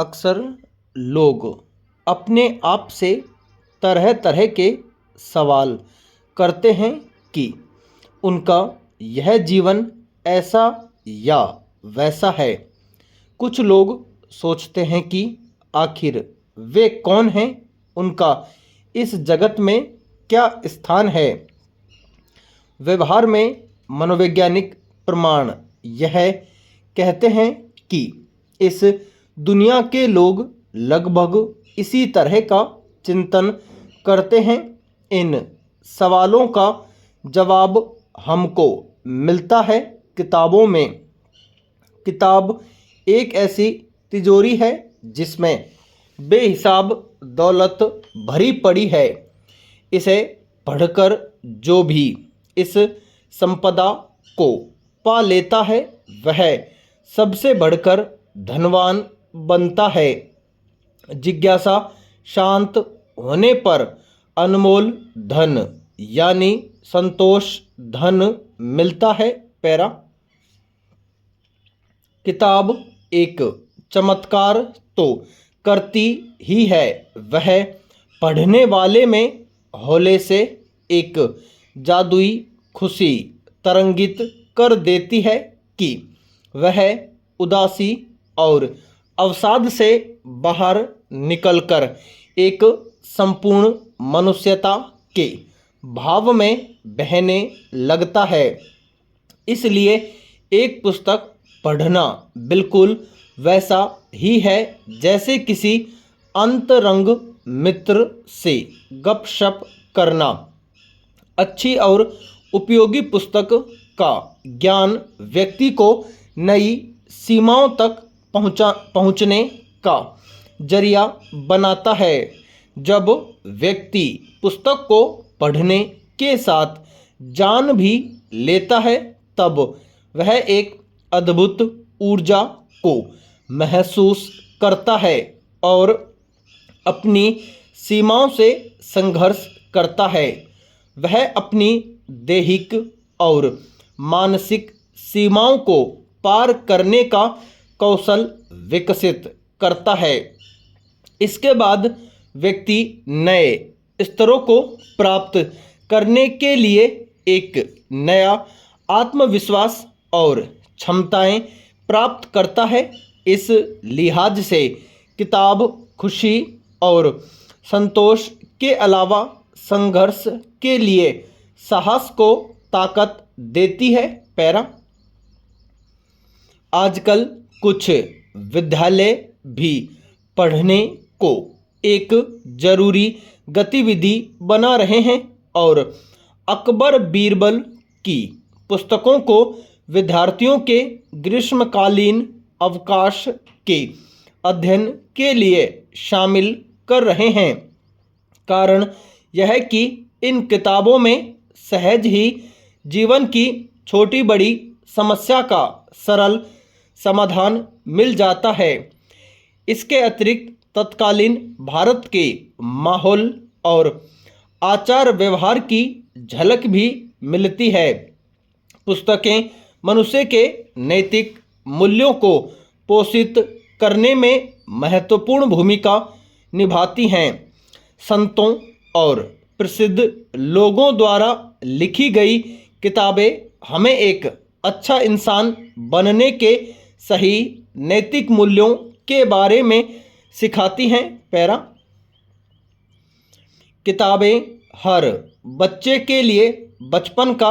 अक्सर लोग अपने आप से तरह तरह के सवाल करते हैं कि उनका यह जीवन ऐसा या वैसा है। कुछ लोग सोचते हैं कि आखिर वे कौन हैं, उनका इस जगत में क्या स्थान है। व्यवहार में मनोवैज्ञानिक प्रमाण यह कहते हैं कि इस दुनिया के लोग लगभग इसी तरह का चिंतन करते हैं। इन सवालों का जवाब हमको मिलता है किताबों में। किताब एक ऐसी तिजोरी है जिसमें बेहिसाब दौलत भरी पड़ी है। इसे पढ़कर जो भी इस संपदा को पा लेता है वह सबसे बढ़कर धनवान बनता है। जिज्ञासा शांत होने पर अनमोल धन यानी संतोष धन मिलता है। पैरा किताब एक चमत्कार तो करती ही है, वह पढ़ने वाले में हौले से एक जादुई खुशी तरंगित कर देती है कि वह उदासी और अवसाद से बाहर निकलकर एक संपूर्ण मनुष्यता के भाव में बहने लगता है। इसलिए एक पुस्तक पढ़ना बिल्कुल वैसा ही है जैसे किसी अंतरंग मित्र से गपशप करना। अच्छी और उपयोगी पुस्तक का ज्ञान व्यक्ति को नई सीमाओं तक पहुंचने का जरिया बनाता है। जब व्यक्ति पुस्तक को पढ़ने के साथ जान भी लेता है तब वह एक अद्भुत ऊर्जा को महसूस करता है और अपनी सीमाओं से संघर्ष करता है। वह अपनी दैहिक और मानसिक सीमाओं को पार करने का कौशल विकसित करता है। इसके बाद व्यक्ति नए स्तरों को प्राप्त करने के लिए एक नया आत्मविश्वास और क्षमताएं प्राप्त करता है। इस लिहाज से किताब खुशी और संतोष के अलावा संघर्ष के लिए साहस को ताकत देती है। पैरा आजकल कुछ विद्यालय भी पढ़ने को एक जरूरी गतिविधि बना रहे हैं और अकबर बीरबल की पुस्तकों को विद्यार्थियों के ग्रीष्मकालीन अवकाश के अध्ययन के लिए शामिल कर रहे हैं। कारण यह है कि इन किताबों में सहज ही जीवन की छोटी बड़ी समस्या का सरल समाधान मिल जाता है। इसके अतिरिक्त तत्कालीन भारत के माहौल और आचार व्यवहार की झलक भी मिलती है। पुस्तकें मनुष्य के नैतिक मूल्यों को पोषित करने में महत्वपूर्ण भूमिका निभाती हैं। संतों और प्रसिद्ध लोगों द्वारा लिखी गई किताबें हमें एक अच्छा इंसान बनने के सही नैतिक मूल्यों के बारे में सिखाती हैं। पैरा किताबें हर बच्चे के लिए बचपन का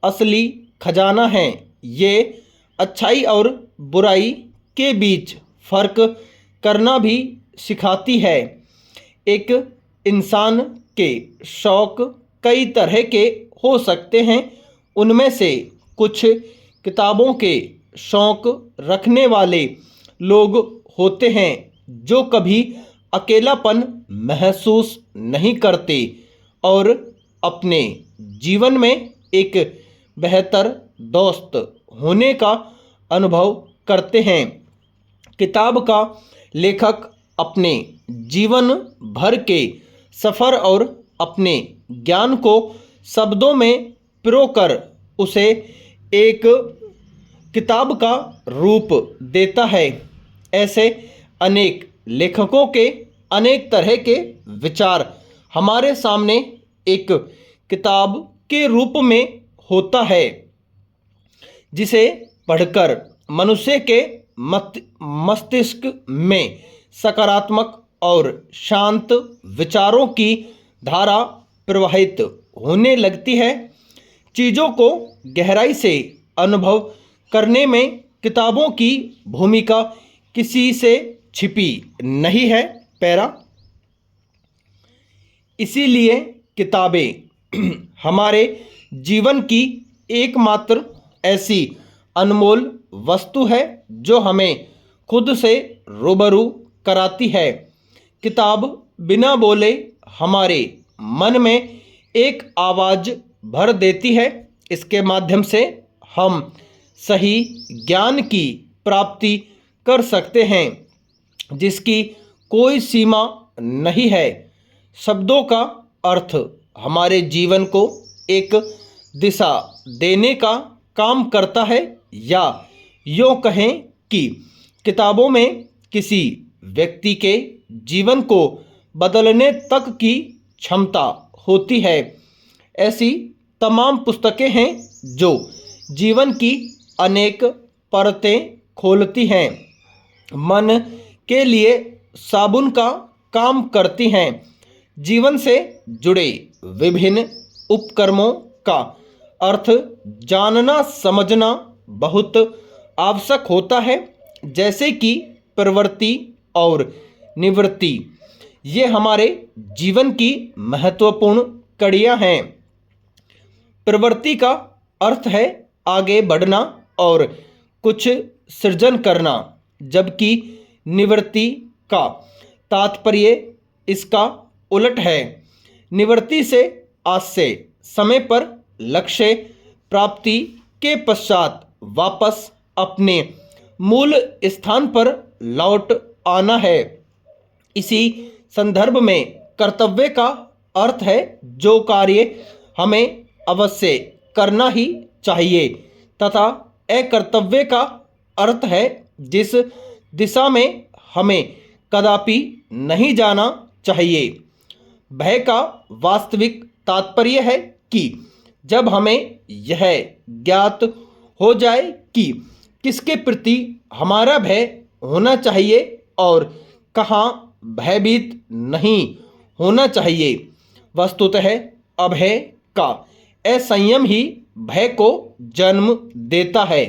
असली खजाना हैं। ये अच्छाई और बुराई के बीच फर्क करना भी सिखाती है। एक इंसान के शौक कई तरह के हो सकते हैं। उनमें से कुछ किताबों के शौक रखने वाले लोग होते हैं जो कभी अकेलापन महसूस नहीं करते और अपने जीवन में एक बेहतर दोस्त होने का अनुभव करते हैं। किताब का लेखक अपने जीवन भर के सफ़र और अपने ज्ञान को शब्दों में पिरोकर उसे एक किताब का रूप देता है। ऐसे अनेक लेखकों के अनेक तरह के विचार हमारे सामने एक किताब के रूप में होता है, जिसे पढ़कर मनुष्य के मस्तिष्क में सकारात्मक और शांत विचारों की धारा प्रवाहित होने लगती है। चीज़ों को गहराई से अनुभव करने में किताबों की भूमिका किसी से छिपी नहीं है। पैरा, इसीलिए किताबें हमारे जीवन की एकमात्र ऐसी अनमोल वस्तु है जो हमें खुद से रूबरू कराती है। किताब बिना बोले हमारे मन में एक आवाज़ भर देती है। इसके माध्यम से हम सही ज्ञान की प्राप्ति कर सकते हैं, जिसकी कोई सीमा नहीं है। शब्दों का अर्थ हमारे जीवन को एक दिशा देने का काम करता है, या यूँ कहें कि किताबों में किसी व्यक्ति के जीवन को बदलने तक की क्षमता होती है। ऐसी तमाम पुस्तकें हैं जो जीवन की अनेक परतें खोलती हैं, मन के लिए साबुन का काम करती हैं। जीवन से जुड़े विभिन्न उपक्रमों का अर्थ जानना समझना बहुत आवश्यक होता है, जैसे कि प्रवृत्ति और निवृत्ति। ये हमारे जीवन की महत्वपूर्ण कड़ियाँ हैं। प्रवृत्ति का अर्थ है आगे बढ़ना और कुछ सृजन करना, जबकि निवृत्ति का तात्पर्य इसका उलट है। निवृत्ति से आज से समय पर लक्ष्य प्राप्ति के पश्चात वापस अपने मूल स्थान पर लौट आना है। इसी संदर्भ में कर्तव्य का अर्थ है जो कार्य हमें अवश्य करना ही चाहिए, तथा अकर्तव्य का अर्थ है जिस दिशा में हमें कदापि नहीं जाना चाहिए। भय का वास्तविक तात्पर्य है कि जब हमें यह ज्ञात हो जाए कि किसके प्रति हमारा भय होना चाहिए और कहाँ भयभीत नहीं होना चाहिए। वस्तुतः अभय का असंयम ही भय को जन्म देता है।